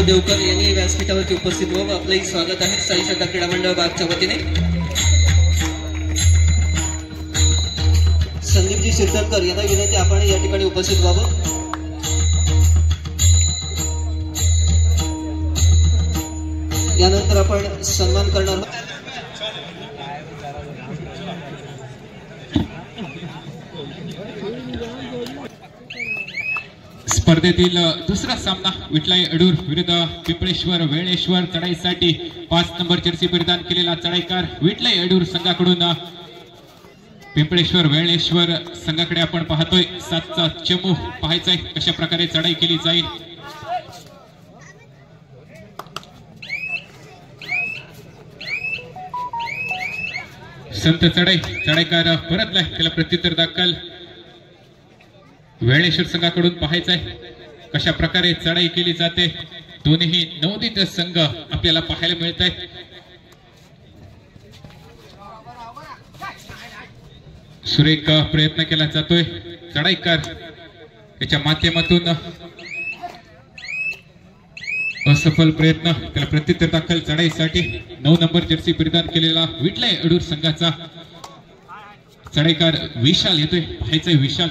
देवकर यांनी व्यासपीठावरती उपस्थित व्हावं आपलंही स्वागत आहे साई श्रद्धा क्रीडा मंडळ बागच्या वतीने। संदीपजी शिरदकर यांना विनंती आपण या ठिकाणी उपस्थित व्हावं। यानंतर आपण सन्मान करणार आहोत। स्पर्धेतील दुसरा सामना विठलाई अडूर विरुद्ध पिंपळेश्वर वेळेश्वर चढाईसाठी 5 नंबर जर्सी परिधान केलेला चढाईकार विठलाई अडूर संघाकडून पिंपळेश्वर वेळेश्वर संघाकडे आपण पाहतोय। 7चा चमू पाहायचाय कशा प्रकारे चढाई केली जाईल। संत चढाईकार परतलाय त्याला प्रत्युत्तर दाखल वेळेश्वर संघाकडून पाहायचंय कशा प्रकारे चढाई केली जाते। दोन्ही नवोदित संघ आपल्याला पाहायला मिळत आहेत। सुरेख प्रयत्न केला जातोय चढाईकार याच्या माध्यमातून असफल प्रयत्न त्याला प्रत्युत्तर दाखल चढाईसाठी 9 नंबर जर्सी परिधान केलेला विठलाई अडूर संघाचा चढाईकार विशाल येतोय पाहायचंय विशाल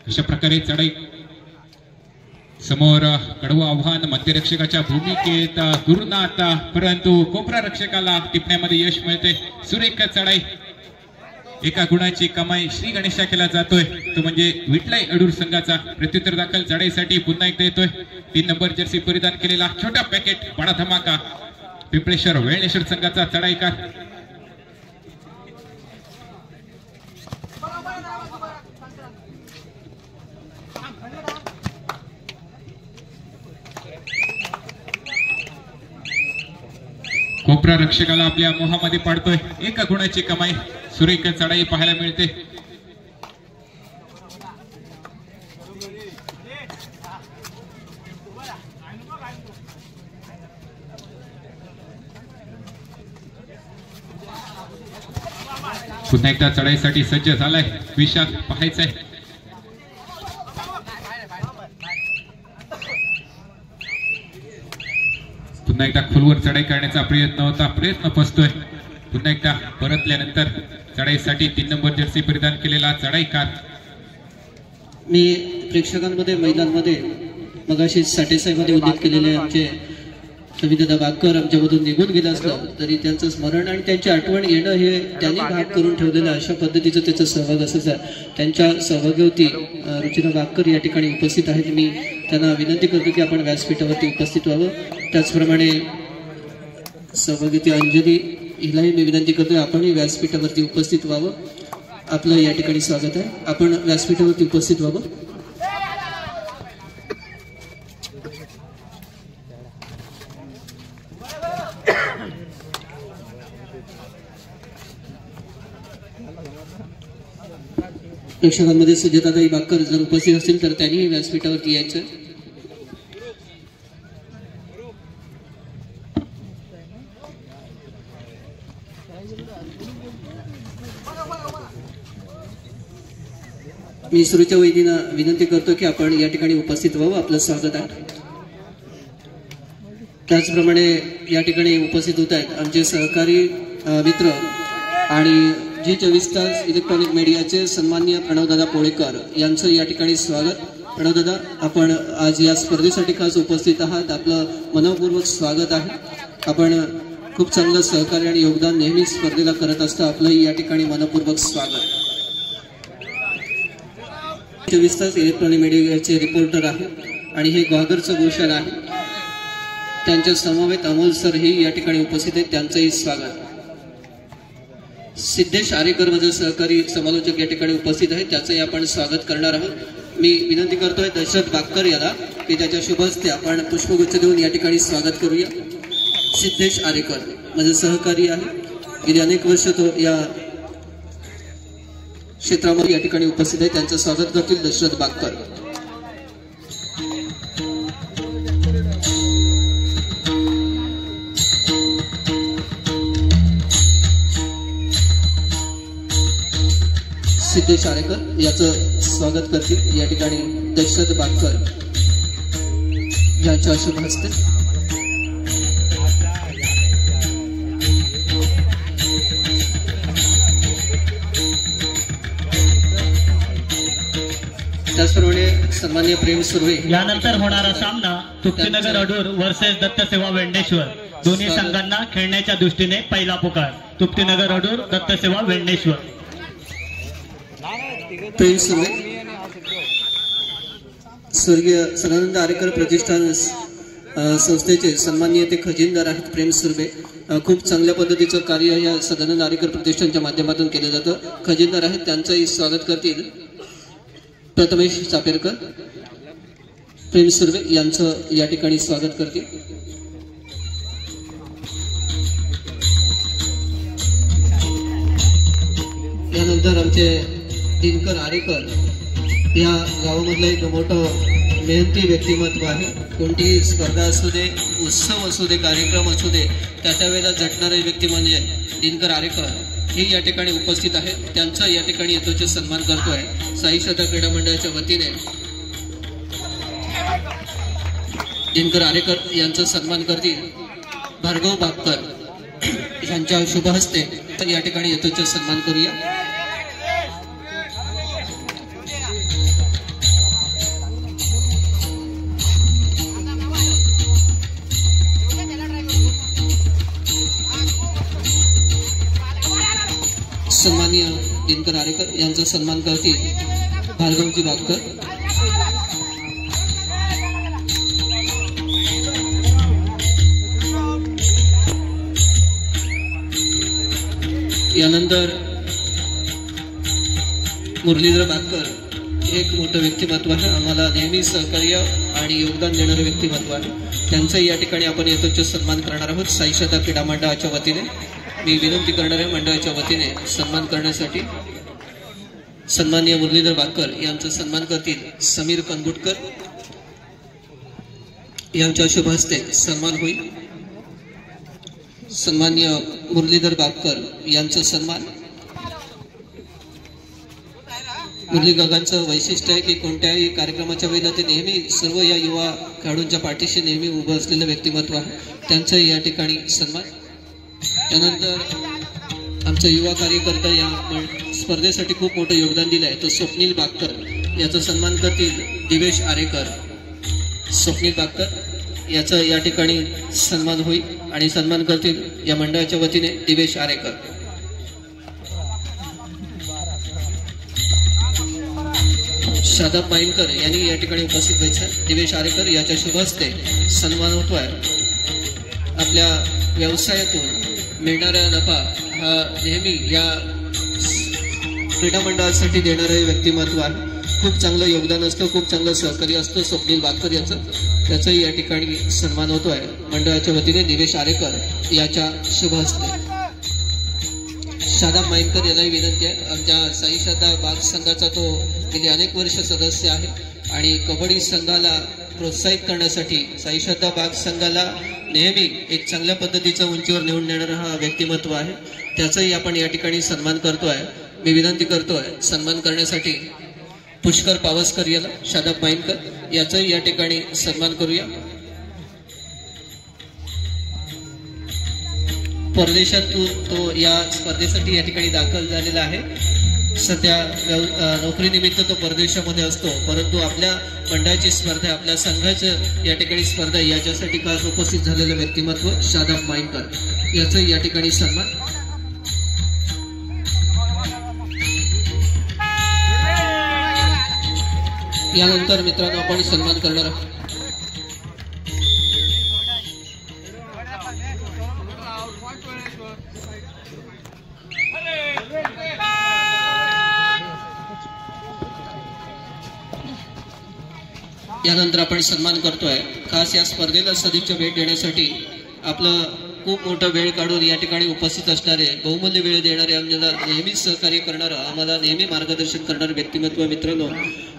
अशा प्रकारे चढाई समोर कडवं आव्हान मध्यरक्षकाच्या भूमिकेत गुरुनाथ परंतु कोपरा रक्षकाला टिपण्यामध्ये यश मिळते। सुरेख चढाई एका गुणाची कमाई श्री गणेशा केला जातोय तो म्हणजे विठलाई अडूर संघाचा प्रत्युत्तर दाखल चढाईसाठी पुन्हा एकदा येतोय 3 नंबर जर्सी परिधान केलेला छोटा पॅकेट बडा धमाका पिंपळेश्वर वेळेश्वर संघाचा चढाईकार। कोपरा रक्षकाला आपल्या मोहामध्ये पाडतोय एका गुणाची कमाई सुरेख चढाई पाहायला मिळते। पुन्हा एकदा चढाईसाठी सज्ज झालाय विशाल पाहायचंय पुन्हा एकदा खोलवर चढाई करण्याचा प्रयत्न होता प्रयत्न फसतोय। पुन्हा एकदा परतल्यानंतर चढाईसाठी 3 नंबर जर्सी परिधान केलेला चढाईकार। मी प्रेक्षकांमध्ये मैदानमध्ये मगाशी साठेसाहेबांनी उल्लेख केलेले आमचे रवींद्रदा बागकर आमच्यामधून निघून गेलं असलं तरी त्यांचं स्मरण आणि त्यांची आठवण येणं हे त्यांनी भाग करून ठेवलेलं अशा पद्धतीचं त्याचा सहभाग असायचा। त्यांच्या सहभागावरती रुचिरा बागकर या ठिकाणी उपस्थित आहेत। मी त्यांना विनंती करतो की आपण व्यासपीठावरती उपस्थित व्हावं। त्याचप्रमाणे सहभागी अंजली हिलाही मी विनंती करतोय आपणही व्यासपीठावरती उपस्थित व्हावं। आपलं या ठिकाणी स्वागत आहे आपण व्यासपीठावरती उपस्थित व्हावं। प्रेक्षकांमध्ये सुजाताताई बागकर जर उपस्थित असतील तर त्यांनीही व्यासपीठावरती यायचं। मी सुरुच्या वैदींना विनंती करतो की आपण या ठिकाणी उपस्थित व्हावं आपलं स्वागत आहे। त्याचप्रमाणे या ठिकाणी उपस्थित होत आहेत आमचे सहकारी मित्र आणि जी24 तास इलेक्ट्रॉनिक मीडियाचे सन्माननीय प्रणवदादा पोळेकर यांचं या ठिकाणी स्वागत। प्रणवदादा आपण आज या स्पर्धेसाठी खास उपस्थित आहात आपलं मनपूर्वक स्वागत आहे। आपण खूप चांगलं सहकार्य आणि योगदान नेहमी स्पर्धेला करत असता आपलंही या ठिकाणी मनपूर्वक स्वागत। 24 तास इलेक्ट्रॉनिक मीडियाचे रिपोर्टर आहे आणि हे ग्वागरचं गोशाल आहे त्यांच्या समवेत अमोल सर हे या ठिकाणी उपस्थित आहेत त्यांचंही स्वागत। सिद्धेश आरेकर माझे सहकारी समालोचक या ठिकाणी उपस्थित आहेत त्याचंही आपण स्वागत करणार आहोत। मी विनंती करतोय दशरथ बागकर याला की त्याच्या शुभ हस्ते आपण पुष्पगुच्छ देऊन या ठिकाणी स्वागत करूया। सिद्धेश आरेकर माझे सहकारी आहे गेली अनेक वर्ष तो या क्षेत्रामध्ये या ठिकाणी उपस्थित आहे त्यांचं स्वागत करतील दशरथ बागकर। सिद्धेश आरेकर याचं स्वागत करतील या ठिकाणी दशरथ बागकर यांच्या शुभ हस्ते। त्याचप्रमाणे सन्माननीय प्रेम सुर्वे यानंतर होणारा सामना तृप्तीनगर अडूर वर्सेस दत्तसेवा वेंडेश्वर. दोन्ही संघांना खेळण्याच्या दृष्टीने पहिला पुकार. तृप्तीनगर अडूर दत्तसेवा वेंडेश्वर. प्रेम सुर्वे स्वर्गीय सदानंद आरेकर प्रतिष्ठान संस्थेचे सन्माननीय ते खजिनदार आहेत. प्रेम सुर्वे खूप चांगल्या पद्धतीचं कार्य या सदानंद आरेकर प्रतिष्ठानच्या माध्यमातून केलं जातं. खजिनदार आहेत, त्यांचंही स्वागत करतील प्रथमेश चापेरकर. प्रेम सुर्वे यांचं या ठिकाणी स्वागत करतील. यानंतर आमचे दिनकर आरेकर या गावामधलं एक मोठं मेहनती व्यक्तिमत्व आहे. कोणतीही स्पर्धा असू दे, उत्सव असू दे, कार्यक्रम असू दे, त्या वेळेला झटणारे व्यक्ती म्हणजे दिनकर आरेकर हे या ठिकाणी उपस्थित आहेत. त्यांचा या ठिकाणी यथोचित सन्मान करतोय साई श्रद्धा क्रीडा मंडळाच्या वतीने. दिनकर आरेकर यांचा सन्मान करतील भार्गव बापकर यांच्या शुभ हस्ते. तर या ठिकाणी यथोचित सन्मान करूया. सन्माननीय दिनकर आरेकर यांचा सन्मान करतील भार्गवजी बापकर. यानंतर मुरलीधर बापकर एक मोठं व्यक्तिमत्व आहे. आम्हाला नेहमी सहकार्य आणि योगदान देणारे व्यक्तिमत्व आहे. त्यांचाही या ठिकाणी आपण यथोचित सन्मान करणार आहोत साई श्रद्धा क्रीडा मंडळाच्या वतीने. मी विनंती करणार आहे मंडळाच्या वतीने सन्मान करण्यासाठी. सन्माननीय मुरलीधर बापकर यांचा सन्मान करतील समीर कनगुटकर यांच्या शुभ हस्ते सन्मान होईल. सन्माननीय मुरलीधर बापकर यांचा सन्मान. मुरली गगांचं वैशिष्ट्य आहे की कोणत्याही कार्यक्रमाच्या वेळेला ते नेहमी सर्व या युवा खेळाडूंच्या पाठीशी नेहमी उभं असलेलं व्यक्तिमत्व आहे. त्यांचंही या ठिकाणी सन्मान. त्यानंतर आमचा युवा कार्यकर्ता या स्पर्धेसाठी खूप मोठं योगदान दिलं आहे तो स्वप्नील बापकर याचा सन्मान करतील दिवेश आरेकर. स्वप्नील बापकर याचा या ठिकाणी सन्मान होईल आणि सन्मान करतील या मंडळाच्या वतीने दिवेश आरेकर. शादाब माईनकर यांनी या ठिकाणी उपस्थित व्हायचं. दिवेश आरेकर याच्या शुभ हस्ते सन्मान होतोय. आपल्या व्यवसायातून मिळणारा नफा हा नेहमी या क्रीडा मंडळासाठी देणारे व्यक्तिमत्व आहे. खूप चांगलं योगदान असतं, खूप चांगलं सहकार्य असतं स्वप्नील बापकर याचं. त्याचाही या ठिकाणी सन्मान होतोय मंडळाच्या वतीने दिवेश आरेकर याच्या शुभ हस्ते. शादाब माईनकर यालाही विनंती आहे. आमच्या साई श्रद्धा बाग संघाचा तो गेली अनेक वर्ष सदस्य आहे आणि कबड्डी संघाला प्रोत्साहित करण्यासाठी साई श्रद्धा बाग संघाला नेहमी एक चांगल्या पद्धतीचं उंचीवर नेऊन नेणारा हा व्यक्तिमत्व आहे. त्याचाही आपण या ठिकाणी सन्मान करतोय. मी विनंती करतोय सन्मान करण्यासाठी पुष्कर पावसकर याला, शादाब माईनकर याचाही या ठिकाणी सन्मान करूया. परदेशातून तो या स्पर्धेसाठी या ठिकाणी दाखल झालेला आहे. सध्या नोकरीनिमित्त तो परदेशामध्ये असतो, परंतु आपल्या मंडळाची स्पर्धा, आपल्या संघाचं या ठिकाणी स्पर्धा याच्यासाठी खास उपस्थित झालेलं व्यक्तिमत्व शादाब माईनकर याचाही या ठिकाणी सन्मान. यानंतर मित्रांनो आपण सन्मान करणार आहोत यानंतर आपण सन्मान करतोय खास या स्पर्धेला सदिच्छा भेट देण्यासाठी आपलं खूप मोठा वेळ काढून या ठिकाणी उपस्थित असणारे, बहुमूल्य वेळ देणारे, आम्हाला नेहमीच सहकार्य करणारं, आम्हाला नेहमी मार्गदर्शन करणारे व्यक्तिमत्व मित्रांनो,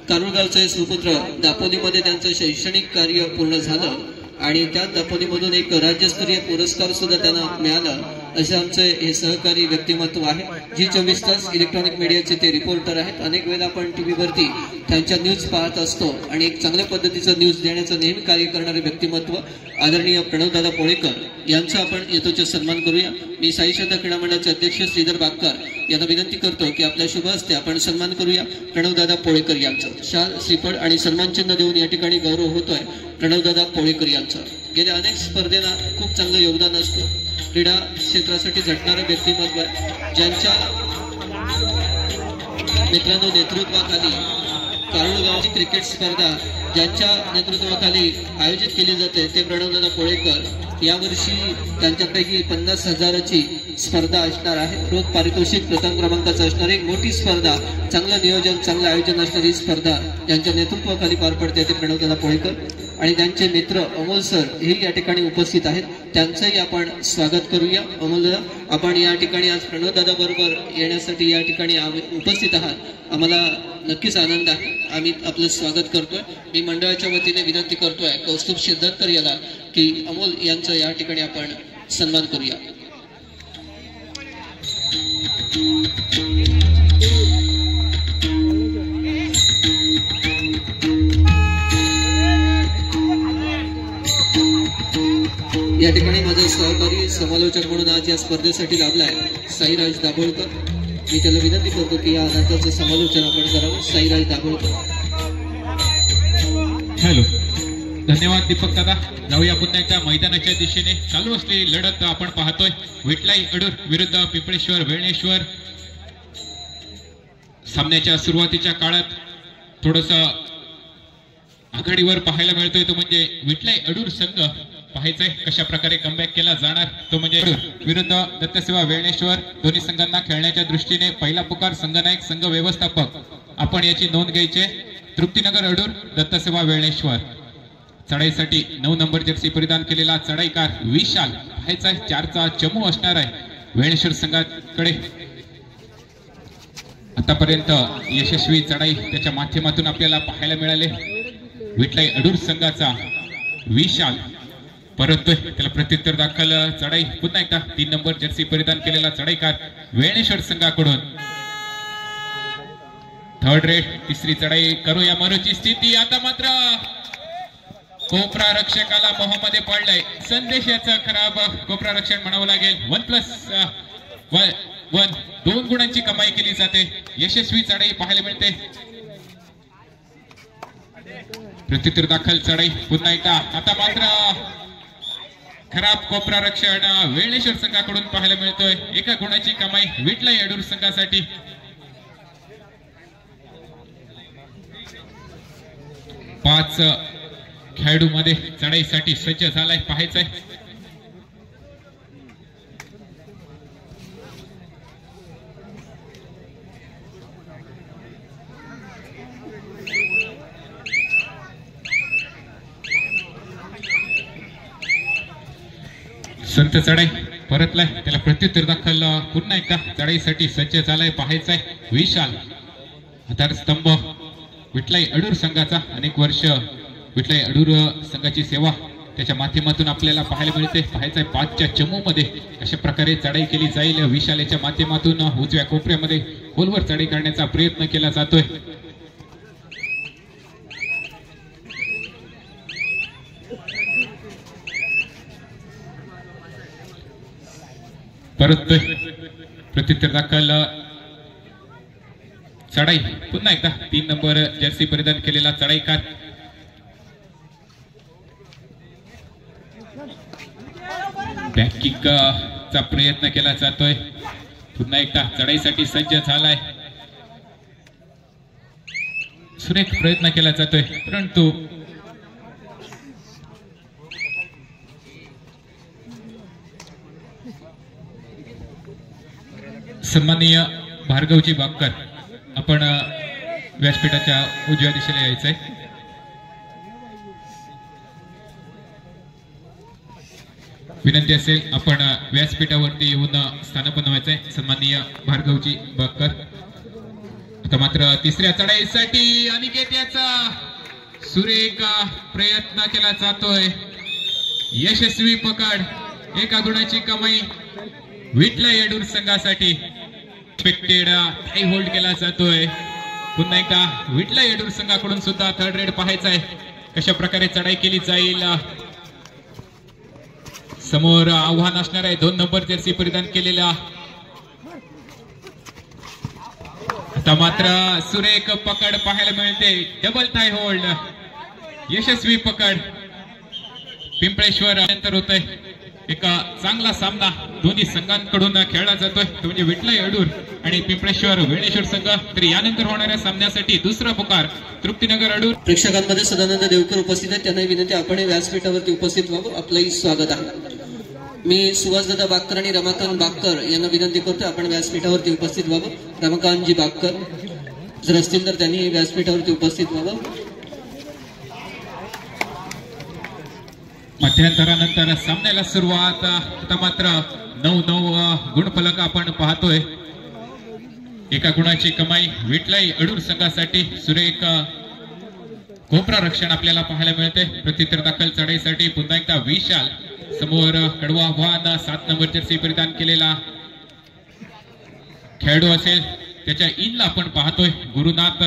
कारुळगावचे सुपुत्र. दापोलीमध्ये त्यांचं शैक्षणिक कार्य पूर्ण झालं आणि त्या दापोलीमधून एक राज्यस्तरीय पुरस्कार सुद्धा त्यांना मिळाला. असे आमचे हे सहकारी व्यक्तिमत्व आहे. G24 तास इलेक्ट्रॉनिक मीडियाचे ते रिपोर्टर आहेत. अनेक वेळा आपण टीव्हीवरती त्यांच्या न्यूज पाहत असतो आणि एक चांगल्या पद्धतीचं न्यूज देण्याचं नेहमी कार्य करणारे व्यक्तिमत्व आदरणीय प्रणवदादा पोळेकर यांचा आपण यथोचित सन्मान करूया. मी साई श्रद्धा क्रीडा मंडळाचे अध्यक्ष श्रीधर बागकर यांना विनंती करतो की आपल्या शुभ हस्ते आपण सन्मान करूया प्रणवदादा पोळेकर यांचा. शाल, श्रीफळ आणि सन्मानचिन्ह देऊन या ठिकाणी गौरव होतोय प्रणवदादा पोळेकर यांचा. गेल्या अनेक स्पर्धेला खूप चांगलं योगदान असतं. क्रीडा क्षेत्रासाठी झटणारं व्यक्तिमत्व आहे. ज्यांच्या मित्रांनो नेतृत्वाखाली कारुळगावची क्रिकेट स्पर्धा ज्यांच्या नेतृत्वाखाली आयोजित केली जाते ते प्रणवदादा पोळेकर. यावर्षी त्यांच्यापैकी 50,000ची स्पर्धा असणार आहे. रोख पारितोषिक प्रथम क्रमांकाचं असणार एक मोठी स्पर्धा, चांगलं नियोजन, चांगलं आयोजन असणारी स्पर्धा यांच्या नेतृत्वाखाली पार पडते ते प्रणवदादा पोळेकर. आणि त्यांचे मित्र अमोल सर हे या ठिकाणी उपस्थित आहेत. त्यांचंही आपण स्वागत करूया. अमोलदादा, आपण या ठिकाणी आज प्रणवदादा बरोबर येण्यासाठी या ठिकाणी उपस्थित आहात. आम्हाला नक्कीच आनंद आहे. आम्ही आपलं स्वागत करतोय. मी मंडळाच्या वतीने विनंती करतोय कौस्तुभ शिरदकर याला की अमोल यांचं या ठिकाणी आपण सन्मान करूया. या ठिकाणी माझा सहकारी समालोचक म्हणून आज या स्पर्धेसाठी लाभलाय साईराज दाभोळकर. मी त्याला विनंती करतो की या नंतरचं समालोचन आपण करावं. साईराज दाभोळकर. हॅलो, धन्यवाद दीपक दादा. जाऊया पुन्हा एकदा मैदानाच्या दिशेने. चालू असलेली लढत आपण पाहतोय विठलाई अडूर विरुद्ध पिंपळेश्वर वेळणेश्वर. सामन्याच्या सुरुवातीच्या काळात थोडस आघाडीवर पाहायला मिळतोय तो म्हणजे विठलाई अडूर संघ. पाहायचंय कशा प्रकारे कमबॅक केला जाणार तो म्हणजे विरुद्ध दत्तसेवा वेळणेश्वर. दोन्ही संघांना खेळण्याच्या दृष्टीने पहिला पुकार संघनायक संघ व्यवस्थापक आपण याची नोंद घ्यायची. तृप्तीनगर अडूर दत्तसेवा वेळणेश्वर. चढाईसाठी 9 नंबर जर्सी परिधान केलेला चढाईकार विशाल. पाहायचा 4चा चमू असणार आहे वेळणेश्वर संघाकडे. आतापर्यंत यशस्वी चढाई त्याच्या माध्यमातून आपल्याला पाहायला मिळाले. विठलाई अडूर संघाचा विशाल परततोय, त्याला प्रत्युत्तर दाखल चढाई. पुन्हा एकदा 3 नंबर जर्सी परिधान केलेला चढाईकार वेळणेश्वर संघाकडून. थर्ड रेट तिसरी चढाई करूया मरोची स्थिती. आता मात्र कोपरा रक्षकाला मोहामध्ये पडलाय. संदेश याचा खराब कोपरा रक्षण म्हणावं लागेल. 1+1 2 गुणांची कमाई केली जाते. यशस्वी चढाई पाहायला मिळते. प्रत्युत्तर दाखल चढाई पुन्हा एकदा. आता मात्र खराब कोपरा रक्षण वेळणेश्वर संघाकडून पाहायला मिळतोय. 1 गुणाची कमाई विठलाई अडूर संघासाठी. 5 खेळाडू मध्ये चढाईसाठी सज्ज झालाय. पाहायचंय संत चढाई परतलाय, त्याला प्रत्युत्तर दाखल पुन्हा एकदा चढाईसाठी सज्ज झालाय. पाहायचाय विशाल आधारस्तंभ विठलाई अडूर संघाचा. अनेक वर्ष विठलाई अडूर संघाची सेवा त्याच्या माध्यमातून आपल्याला पाहायला मिळते. पाहायचाय 5च्या चमू मध्ये अशा प्रकारे चढाई केली जाईल. विशाल याच्या माध्यमातून उजव्या कोपऱ्यामध्ये खोलवर चढाई करण्याचा प्रयत्न केला जातोय. परततोय प्रत्युत्तर दाखल चढाई पुन्हा एकदा 3 नंबर जर्सी परिधान केलेला चढाईकार. बॅकिंग चा प्रयत्न केला जातोय. पुन्हा एकदा चढाईसाठी सज्ज झालाय. सुरेख प्रयत्न केला जातोय परंतु सन्माननीय भार्गवजी बागकर आपण व्यासपीठाच्या उजव्या दिशेला यायचंय. विनंती असेल आपण व्यासपीठावरती येऊन स्थान बनवायचंय. सन्माननीय भार्गवजी बागकर. आता मात्र तिसऱ्या चढाईसाठी अनिकेत याचा सुरेख प्रयत्न केला जातोय. यशस्वी पकड. 1 गुणाची कमाई विठलाई अडूर संघासाठी. एक्सपेक्टेड हाय होल्ड केला जातोय. पुन्हा एकदा विठलाई अडूर संघाकडून सुद्धा थर्ड रेड पाहायचा आहे कशा प्रकारे चढाई केली जाईल. समोर आव्हान असणार आहे 2 नंबर जर्सी परिधान केलेल्या. आता मात्र सुरेख पकड पाहायला मिळते. डबल थाय होल्ड, यशस्वी पकड पिंपळेश्वर नंतर होत आहे. एक चांगला सामना दोन्ही संघांकडून खेळला जातोय, तो म्हणजे विठ्ठल अडूर आणि पिंपळेश्वर वेणेश्वर संघ. तर यानंतर होणाऱ्या सामन्यासाठी दुसरा पुकार तृप्तीनगर अडूर. प्रेक्षकांमध्ये सदानंद देवकर उपस्थित आहेत, त्यांना विनंती आपण व्यासपीठावरती उपस्थित व्हावं. आपलंही स्वागत आहे. मी सुभाषदादा बागकर आणि रमाकांत बागकर यांना विनंती करतो आपण व्यासपीठावरती उपस्थित व्हावं. रमाकांतजी बागकर जर असतील तर त्यांनी व्यासपीठावरती उपस्थित व्हावं. मध्यंतरानंतर सामन्याला सुरुवात. आता मात्र 9-9 गुणफलक आपण पाहतोय. एका गुणाची कमाई विठलाई अडूर संघासाठी. सुरेख कोपरा रक्षण आपल्याला पाहायला मिळते. प्रत्युत्तर दाखल चढाईसाठी पुन्हा एकदा विशाल. समोर कडवा आव्हान 7 नंबर जर्सी परिधान केलेला खेळाडू असेल, त्याच्या इनला आपण पाहतोय गुरुनाथ.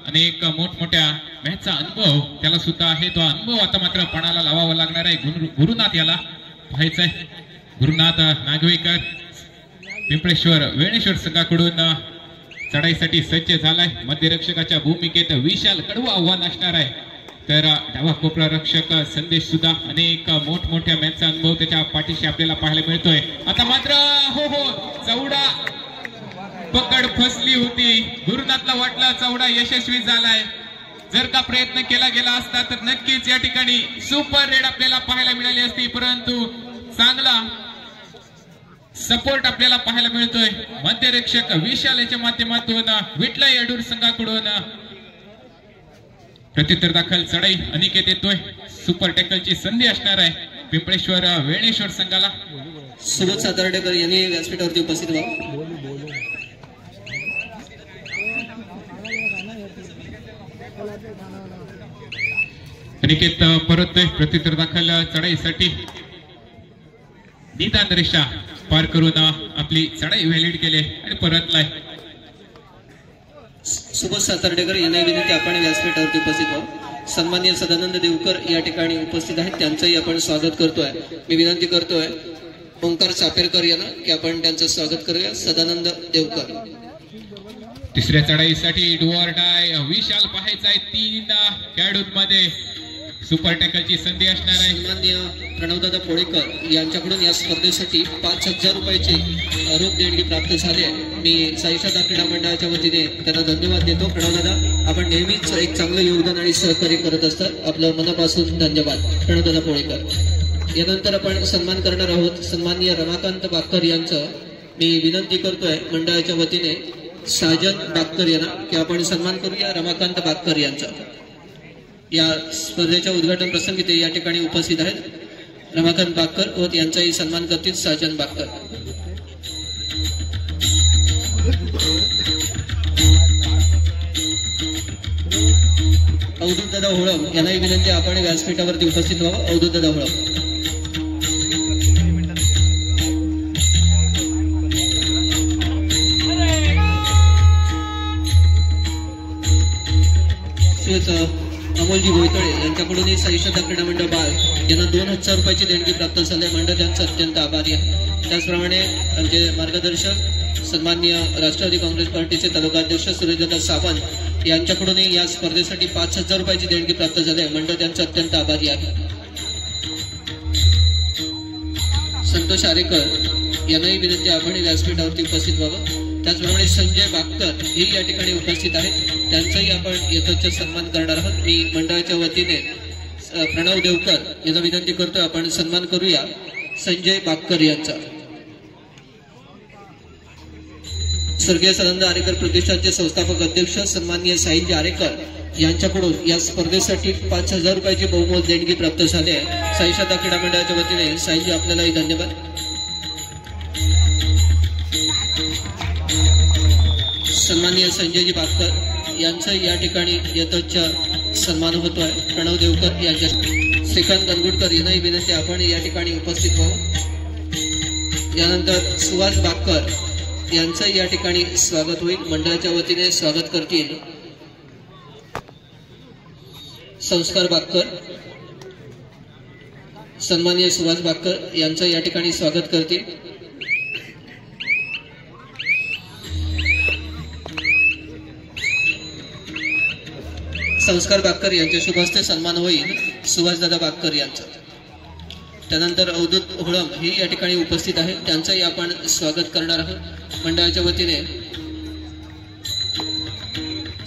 अनेक मोठमोठ्या मॅचचा अनुभव त्याला सुद्धा आहे. तो अनुभव आता मात्र पणाला लावावा लागणार आहे. गुरुनाथ याला पाहायचंय. गुरुनाथ नागवेकर पिंपळेश्वर वेणेश्वर संघाकडून चढाईसाठी सज्ज झालाय. मध्यरक्षकाच्या भूमिकेत विशाल कडवा आव्हान असणार आहे. तर डावा कोपरा रक्षक संदेश सुद्धा अनेक मोठमोठ्या मॅचचा अनुभव त्याच्या पाठीशी आपल्याला पाहायला मिळतोय. आता मात्र चौडा पकड फसली होती. गुरुनाथला वाटला चौडा यशस्वी झालाय. जर का प्रयत्न केला गेला असता तर नक्कीच या ठिकाणी सुपर रेड आपल्याला पाहायला मिळाली असती, परंतु चांगला सपोर्ट आपल्याला पाहायला मिळतोय. मध्यरक्षक विशाल याच्या माध्यमातून विठ्ठल अडूर संघाकडून प्रत्युत्तर दाखल चढाई अनिकेत येतोय. सुपर टॅकलची संधी असणार आहे पिंपळेश्वर वेणेश्वर संघाला. सुबोध सातार्डेकर यांनी व्यासपीठावरती उपस्थित व्हावं. अनिकेत परततोय प्रत्युत्तर दाखल चढाईसाठी. निदान रेषा पार करून आपली चढाई व्हॅलिड केली आणि परतलाय. सुबोध सातार्डेकर यांना विनंती आपण व्यासपीठावरती उपस्थित व्हावं. सन्माननीय सदानंद देवकर या ठिकाणी उपस्थित आहेत, त्यांचंही आपण स्वागत करतोय. मी विनंती करतोय ओंकार चापेरकर यांना की आपण त्यांचं स्वागत करूया. सदानंद देवकर. तिसऱ्या चढाईसाठी डुअर डाय विशाल पाहायचा आहे. 3 खेळाडूंमध्ये सुपर टॅकलची संधी असणार आहे. सन्माननीय प्रणवदादा पोळेकर यांच्याकडून या स्पर्धेसाठी 5,000 रुपयाची रोख देणगी प्राप्त झाली आहे. मी साईशादा क्रीडा मंडळाच्या वतीने त्यांना धन्यवाद देतो. प्रणवदादा, आपण नेहमीच एक चांगलं योगदान आणि सहकार्य करत असतात. आपलं मनापासून धन्यवाद प्रणवदादा पोळेकर. यानंतर आपण सन्मान करणार आहोत सन्माननीय रमाकांत बागकर यांचं. मी विनंती करतोय मंडळाच्या वतीने साजन बागकर यांना की आपण सन्मान करूया रमाकांत बागकर यांचा. या स्पर्धेच्या उद्घाटन प्रसंगी ते या ठिकाणी उपस्थित आहेत. रमाकांत बागकर व यांचाही सन्मान करतील साजन बागकर. अवधूत दादा होळम यांनाही विनंती आपण व्यासपीठावरती उपस्थित व्हावं. अवधूत दादा होळम. अमोलजी भोईतळे यांच्याकडूनही साईशादा क्रीडा मंडळ बाळ यांना 2,000 रुपयाची देणगी प्राप्त झाली. मंडळ त्यांचा अत्यंत आभारी आहे. त्याचप्रमाणे आमचे मार्गदर्शक सन्माननीय राष्ट्रवादी काँग्रेस पार्टीचे तालुकाध्यक्ष सुरेशदादा सावंत यांच्याकडूनही या स्पर्धेसाठी 5,000 रुपयाची देणगी प्राप्त झाली आहे. मंडळ त्यांचा अत्यंत आभारी आहे. संतोष आरेकर यांनाही विनंती आपण व्यासपीठावरती उपस्थित व्हावं. त्याचप्रमाणे संजय बागकर हे या ठिकाणी उपस्थित आहेत, त्यांचाही आपण यथोचित सन्मान करणार आहोत. मी मंडळाच्या वतीने प्रणव देवकर यांना विनंती करतोय आपण सन्मान करूया संजय बागकर यांचा. स्वर्गीय सदानंद आरेकर प्रतिष्ठानचे संस्थापक अध्यक्ष सन्माननीय साहिलजी आरेकर यांच्याकडून या स्पर्धेसाठी 5,000 रुपयाची बहुमोल देणगी प्राप्त झाली आहे. साईशादा क्रीडा मंडळाच्या वतीने साहिलजी आपल्यालाही धन्यवाद. सन्माननीय संजयजी बागकर यांचा या ठिकाणी यथोचित सन्मान होतोय. प्रणव देवकर यांच्या श्रीकांत गणगुटकर यांनाही विनंती आपण या ठिकाणी उपस्थित व्हावं. यानंतर सुभाष बागकर यांचं या ठिकाणी स्वागत होईल. मंडळाच्या वतीने स्वागत करतील संस्कार बागकर, सन्माननीय सुभाष बाकर यांचं या ठिकाणी स्वागत करतील. संस्कार बाकर यांच्या शुभ हस्ते सन्मान होईल सुभाषदादा बाकर यांचा. त्यानंतर अवधूत होळम हे या ठिकाणी उपस्थित आहेत, त्यांचंही आपण स्वागत करणार आहोत. मंडळाच्या वतीने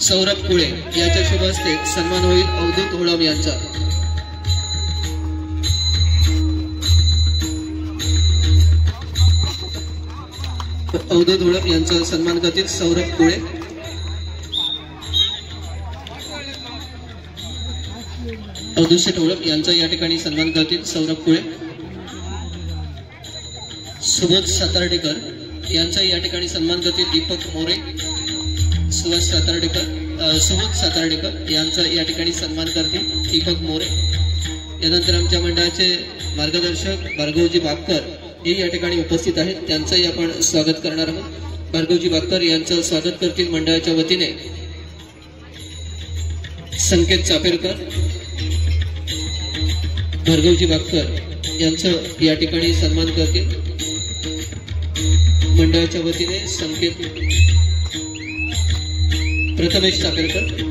सौरभ कुळे याच्या शुभ हस्ते सन्मान होईल अवधूत होळम यांचा. अवधूत होळम यांचा सन्मान करतील सौरभ कुळे. अवधूत शेठ होळम यांचा या ठिकाणी सन्मान करतील सौरभ कुळे. सुबोध सातार्डेकर यांचा या ठिकाणी सन्मान करतील दीपक मोरे. सुबोध सातार्डेकर यांचा या ठिकाणी सन्मान करतील दीपक मोरे. यानंतर आमच्या मंडळाचे मार्गदर्शक भार्गवजी बाकर हे या ठिकाणी उपस्थित आहेत, त्यांचंही आपण स्वागत करणार आहोत. भार्गवजी बाकर यांचं स्वागत करतील मंडळाच्या वतीने संकेत चापेरकर. भार्गवजी बाकर यांचं या ठिकाणी सन्मान करतील मंडळाच्या वतीने संकेत प्रथमेश चापेरकर.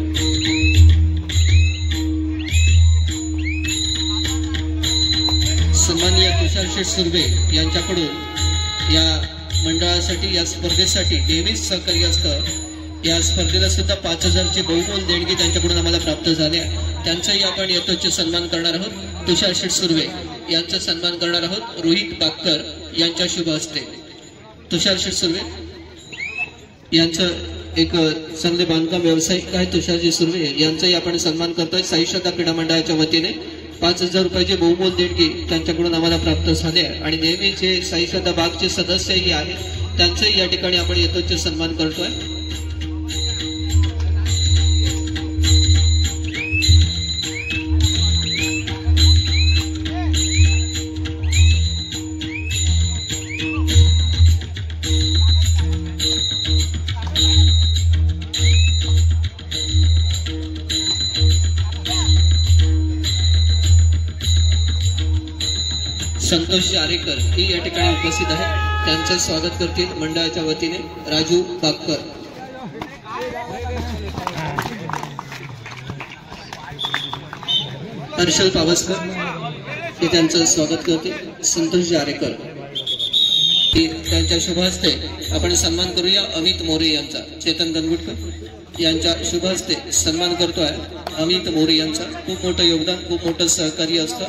सन्माननीय तुषार शेठ सुर्वे यांच्याकडून या मंडळासाठी या स्पर्धेसाठी नेहमीच सहकार्य असतं. या स्पर्धेला सुद्धा 5,000ची बहुमोल देणगी त्यांच्याकडून आम्हाला प्राप्त झाल्या. त्यांचाही आपण यथोचित सन्मान करणार आहोत. तुषार शेठ सुर्वे यांचा सन्मान करणार आहोत रोहित बाकर यांच्या शुभ हस्ते. तुषार शेठ सुर्वे यांचं एक चांगले बांधकाम व्यावसायिक आहे तुषारजी सुर्वे, यांचाही आपण सन्मान करतोय. साईश्रद्धा क्रीडा मंडळाच्या वतीने 5,000 रुपयाची बहुमोल देणगी त्यांच्याकडून आम्हाला प्राप्त झाले आणि नेहमीचे साईश्रद्धा बागचे सदस्यही आहेत, त्यांचाही या ठिकाणी आपण यथोचित सन्मान करतोय. संतोष आरेकर हे या ठिकाणी उपस्थित आहेत, त्यांचं स्वागत करतील मंडळाच्या वतीने राजू बाकर. हर्षल पावसकर हे त्यांचं स्वागत करतील. संतोष आरेकर त्यांच्या शुभ हस्ते आपण सन्मान करूया अमित मोरे यांचा. चेतन गणगुटकर यांच्या शुभ हस्ते सन्मान करतोय अमित मोरे यांचा. खूप मोठं योगदान, खूप मोठं सहकार्य असतं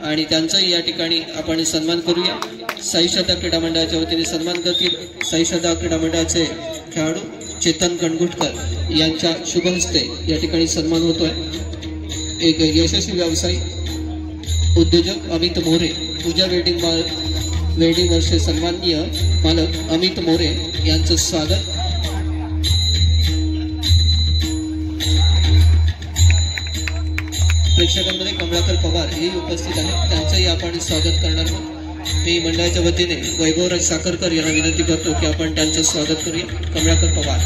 आणि त्यांचाही या ठिकाणी आपण सन्मान करूया. साईश्रद्धा क्रीडा मंडळाच्या वतीने सन्मान करतील साईश्रद्धा क्रीडा मंडळाचे खेळाडू चेतन गणगुटकर यांच्या शुभ हस्ते या ठिकाणी सन्मान होतोय. एक यशस्वी व्यावसायिक उद्योजक अमित मोरे, पूजा वेल्डिंग वर्षे सन्माननीय मालक अमित मोरे यांचं स्वागत. प्रेक्षकांमध्ये कमलाकर पवार हे उपस्थित आहेत, त्यांचंही आपण स्वागत करणार आहोत. मी मंडळाच्या वतीने वैभवराज साखरकर यांना विनंती करतो की आपण त्यांचं स्वागत करूया. कमलाकर पवार,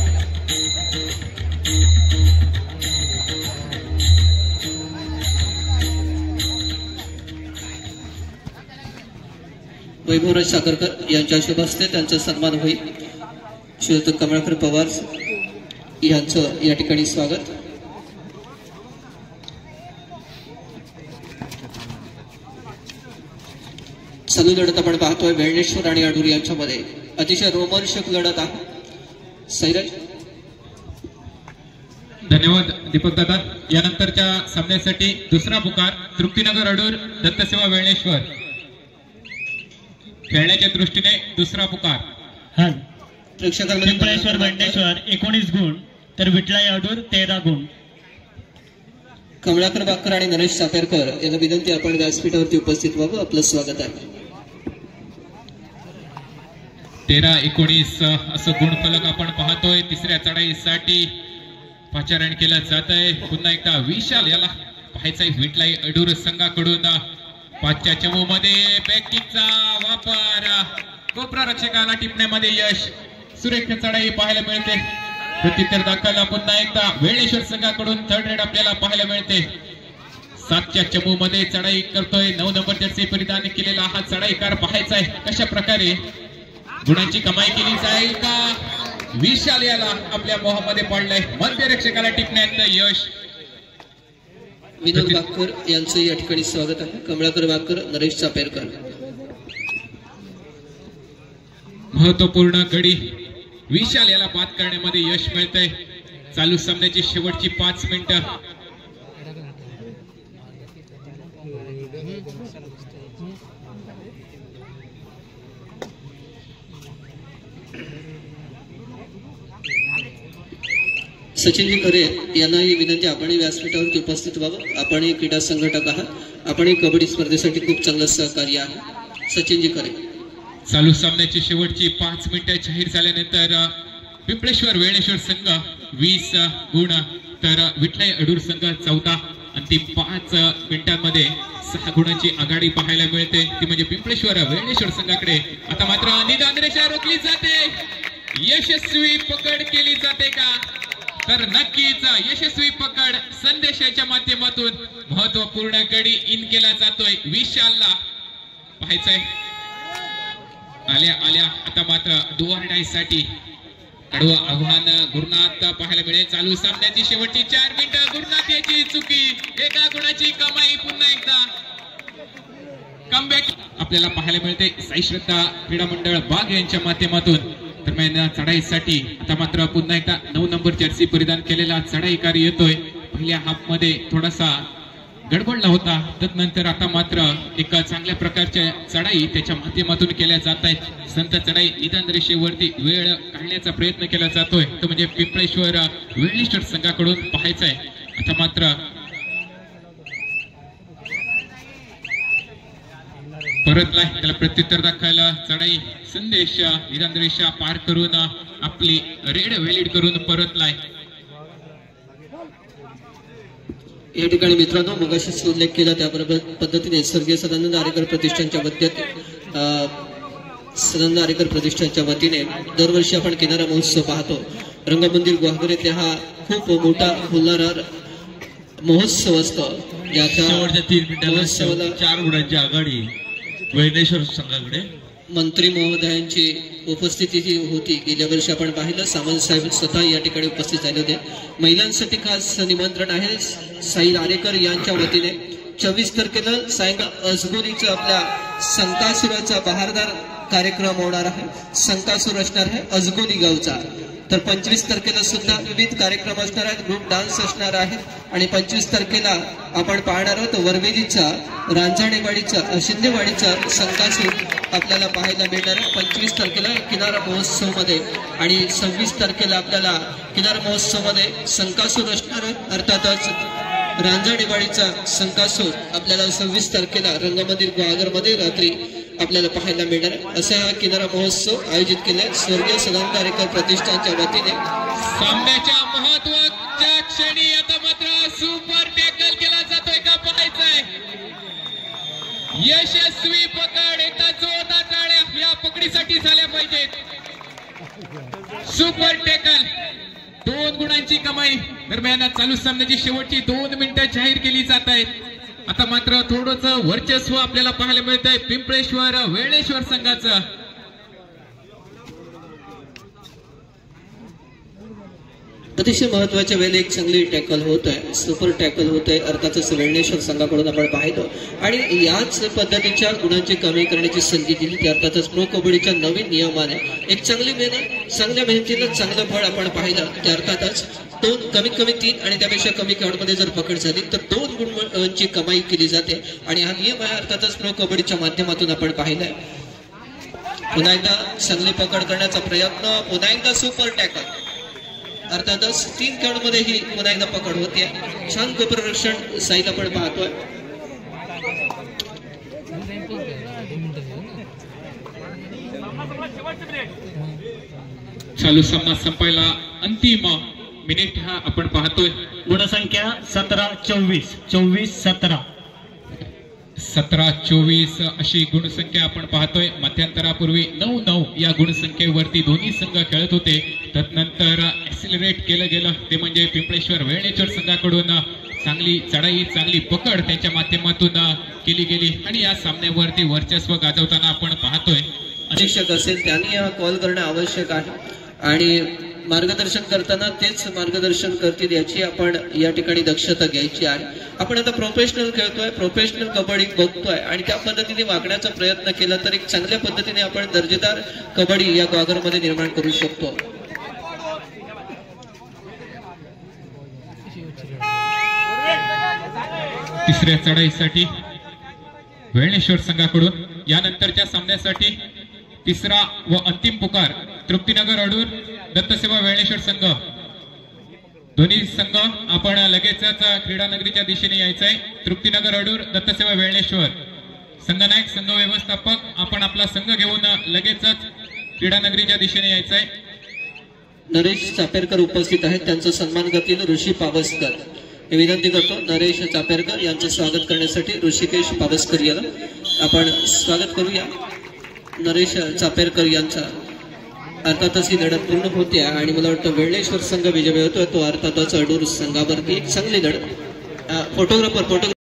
वैभवराज साखरकर यांच्या शुभ हस्ते त्यांचा सन्मान होईल. श्रीयुत कमलाकर पवार यांचं या ठिकाणी स्वागत. चालू लढत आपण पाहतोय वेळणेश्वर आणि अडूर यांच्यामध्ये. अतिशय रोमहर्षक लढत आहे. सैराज, धन्यवाद दीपक दादा. यानंतरच्या सामन्यासाठी दुसरा पुकार तृप्तीनगर अडूर दत्तसेवा वेळणेश्वर. खेळण्याच्या दृष्टीने दुसरा पुकार. पिंपळेश्वर वेळणेश्वर 19 गुण तर विठलाई अडूर 13 गुण. कमलाकर बाकर आणि नरेश सापेरकर यांना विनंती आपण व्यासपीठावरती उपस्थित व्हावं. आपलं स्वागत आहे. 13-19 असं गुणफलक आपण पाहतोय. तिसऱ्या चढाईसाठी पाचारण केलं जात आहे. पुन्हा एकदा विशाल याला पाहायचंय विठलाई अडूर संघाकडून. 5च्या चमूमध्ये बॅकिंगचा वापर, कोपरा रक्षकाला टिपण्यामध्ये यश. सुरेख चढाई पाहायला मिळते. प्रत्युत्तर दाखल पुन्हा एकदा वेळेश्वर संघाकडून थर्ड रेड आपल्याला पाहायला मिळते. 7च्या चमू मध्ये चढाई करतोय. 9 नंबर जर्सी परिधान केलेला हा चढाईकार पाहायचा आहे कशा प्रकारे गुणांची कमाई केली जाईल का. विशाल याला आपल्या मोहामध्ये पडलाय. मध्यरक्षकाला टिपण्यात यश. विनोद बाकर यांचं या ठिकाणी स्वागत आहे. कमळाकर बाकर, नरेश चापेरकर. महत्वपूर्ण गडी विशाल याला बाद करण्यामध्ये यश मिळतंय. चालू सामन्याची शेवटची 5 मिनिटं. सचिनजी खरे यांनाही विनंती, आपणही व्यासपीठावरती उपस्थित व्हावं. आपणही क्रीडा संघटक आहात, आपणही कबड्डी स्पर्धेसाठी खूप चांगलं सहकार्य आहे. सचिनजी खरे. चालू सामन्याची शेवटची 5 मिनिटं जाहीर झाल्यानंतर पिंपळेश्वर वेळेश्वर संघ 20 गुण तर विठ्ठल अडूर संघ 14. अंतिम 5 मिनिटांमध्ये 6 गुणांची आघाडी पाहायला मिळते. ती म्हणजे पिंपळेश्वर वेळेश्वर संघाकडे. आता मात्र निदान रेषा रोखली जाते. यशस्वी पकड केली जाते का, तर नक्कीच यशस्वी पकड संदेशाच्या माध्यमातून महत्वपूर्ण गडी इन केला जातोय. विशालला पाहायचंय. आल्या आल्या आता मात्र डुआर साठी कडवं आव्हान गुरुनाथ पाहायला मिळेल. चालू सामन्याची शेवटची 4 मिनिटं. गुरुनाथ याची चुकी, एका गुणाची कमाई. पुन्हा एकदा कमबॅक आपल्याला पाहायला मिळते. साई श्रद्धा क्रीडा मंडळ बाग यांच्या माध्यमातून दरम्यान चढाईसाठी आता मात्र पुन्हा एकदा 9 नंबर जर्सी परिधान केलेला चढाईकारी येतोय. पहिल्या हाफ मध्ये थोडासा गडबडला होता, तदनंतर आता मात्र एक चांगल्या प्रकारच्या चढाई त्याच्या माध्यमातून केल्या जात आहेत. संत चढाई निदान रेषेवरती वेळ काढण्याचा प्रयत्न केला जातोय, तो म्हणजे पिंपळेश्वर वेळेश्वर संघाकडून पाहायचंय. आता मात्र परतलाय, त्याला प्रत्युत्तर दाखवायला चढाई संदेश निदान रेषा पार करून आपली रेड व्हॅलिड करून परतलाय. या ठिकाणी मित्रांनो मगाशीच उल्लेख केला त्या पद्धतीने स्वर्गीय सदानंद आरेकर प्रतिष्ठानच्या सदानंद आरेकर प्रतिष्ठानच्या वतीने दरवर्षी आपण किनारा महोत्सव पाहतो. रंगमंदिर गुहागर येथे हा खूप मोठा फुलणारा महोत्सव असतो. शेवटच्या 3 मिनिटाला 4 गुणांची आघाडी वेळेश्वर संघाकडे. मंत्री महोदयांची उपस्थिती होती. गेल्या वर्षी आपण पाहिलं सामंत साहेब स्वतः या ठिकाणी उपस्थित झाले होते. महिलांसाठी खास निमंत्रण आहे साई आरेकर यांच्या वतीने. 24 तारखेला सायंकाळ अजगुरीचा आपल्या संकासुराचा बहारदार कार्यक्रम होणार आहे. संकासूर असणार आहे अजगोली गावचा. तर 25 तारखेला सुद्धा विविध कार्यक्रम असणार आहेत, ग्रुप डान्स असणार आहे. आणि 25 तारखेला आपण पाहणार आहोत वरवेलीचा रांजणेवाडीचा शिंदेवाडीचा संकासूर आपल्याला पाहायला मिळणार आहे 25 तारखेला किनारा महोत्सव मध्ये. आणि 26 तारखेला आपल्याला किनारा महोत्सव मध्ये संकासूर असणार आहे. अर्थातच रांजणेवाडीचा संकासूर आपल्याला 26 तारखेला रंगमंदिर गुहागर मध्ये रात्री आपल्याला पाहायला मिळणार आहे. असा हा किनारा महोत्सव आयोजित केलाय स्वर्गीय सदानंद आरेकर प्रतिष्ठानच्या वतीने. सामन्याच्या महत्वाच्या क्षणी आता मात्र सुपर टॅकल केला जातोय का पाहायचंय. यशस्वी पकड. एकदा जोरदार टाळ्या या पकडीसाठी झाल्या पाहिजेत. सुपर टॅकल 2 गुणांची कमाई. दरम्यान चालू सामन्याची शेवटची 2 मिनिटं जाहीर केली जात आहेत. आता मात्र थोडंच वर्चस्व आपल्याला पाहायला मिळत आहे पिंपळेश्वर वेळेश्वर संघाचं. अतिशय महत्वाच्या वेळेला एक चांगली टॅकल होत आहे, सुपर टॅकल होत आहे. अर्थातच वेळेश्वर संघाकडून आपण पाहिलं आणि याच पद्धतीच्या गुणांची कमी करण्याची संधी दिली. ती अर्थातच प्रो कबड्डीच्या नवीन नियमाने एक चांगली मेहनत, चांगल्या मेहनतीला चांगलं फळ आपण पाहिलं. ते अर्थातच 2 कमीत कमी 3 आणि त्यापेक्षा कमी काउंटमध्ये जर पकड झाली तर 2 गुणांची कमाई केली जाते. आणि हा नियम आहे अर्थातच प्रो कबड्डीच्या माध्यमातून आपण पाहिलाय. पुन्हा एकदा चांगली पकड करण्याचा प्रयत्न, पुन्हा एकदा सुपर टॅकल. अर्थातच 3 काउंट मध्ये ही पुन्हा एकदा पकड होते. छान गोप्ररक्षण साईड आपण पाहतोय. चालू सामना संपायला अंतिम मिनिट हा आपण पाहतोय. गुणसंख्या 17-24, 24-17, 17-24 अशी गुणसंख्या आपण पाहतोय. मध्यंतरापूर्वी 9-9 या गुणसंख्येवरती दोन्ही संघ खेळत होते. तदनंतर ऍक्सिलरेट केलं गेलं, ते म्हणजे पिंपळेश्वर वेळेश्वर संघाकडून चांगली चढाई चांगली पकड त्यांच्या माध्यमातून केली गेली आणि या सामन्यावरती वर्चस्व गाजवताना आपण पाहतोय. शिक्षक असेल त्यांनी हा कॉल करणं आवश्यक आहे आणि मार्गदर्शन करताना तेच मार्गदर्शन करतील याची आपण या ठिकाणी दक्षता घ्यायची आहे. आपण आता प्रोफेशनल खेळतोय, प्रोफेशनल कबड्डी बघतोय आणि त्या पद्धतीने वागण्याचा प्रयत्न केला तर एक चांगल्या पद्धतीने आपण दर्जेदार कबड्डी या ग्वागरमध्ये निर्माण करू शकतो. तिसऱ्या चढाईसाठी वेळणेश्वर संघाकडून यानंतरच्या सामन्यासाठी तिसरा व अंतिम पुकार तृप्तीनगर अडूर दत्तसेवा वेळणेश्वर संघ. दोन्ही संघ आपण लगेचच क्रीडानगरीच्या दिशेने यायचंय. तृप्तीनगर अडूर दत्तसेवा वेळणेश्वर संघनायक संघ व्यवस्थापक आपण आपला संघ घेऊन लगेचच क्रीडानगरीच्या दिशेने यायचंय. नरेश चापेरकर उपस्थित आहेत, त्यांचा सन्मान करतील ऋषी पावसकर. हे विनंती करतो नरेश चापेरकर यांचं स्वागत करण्यासाठी ऋषिकेश पावसकर याला आपण स्वागत करूया. नरेश चापेरकर यांचा अर्थातच ही लढत पूर्ण होते आणि मला वाटतं वेळणेश्वर संघ विजय मिळतोय तो अर्थातच अडूर संघावरती एक चांगली लढत. फोटोग्राफर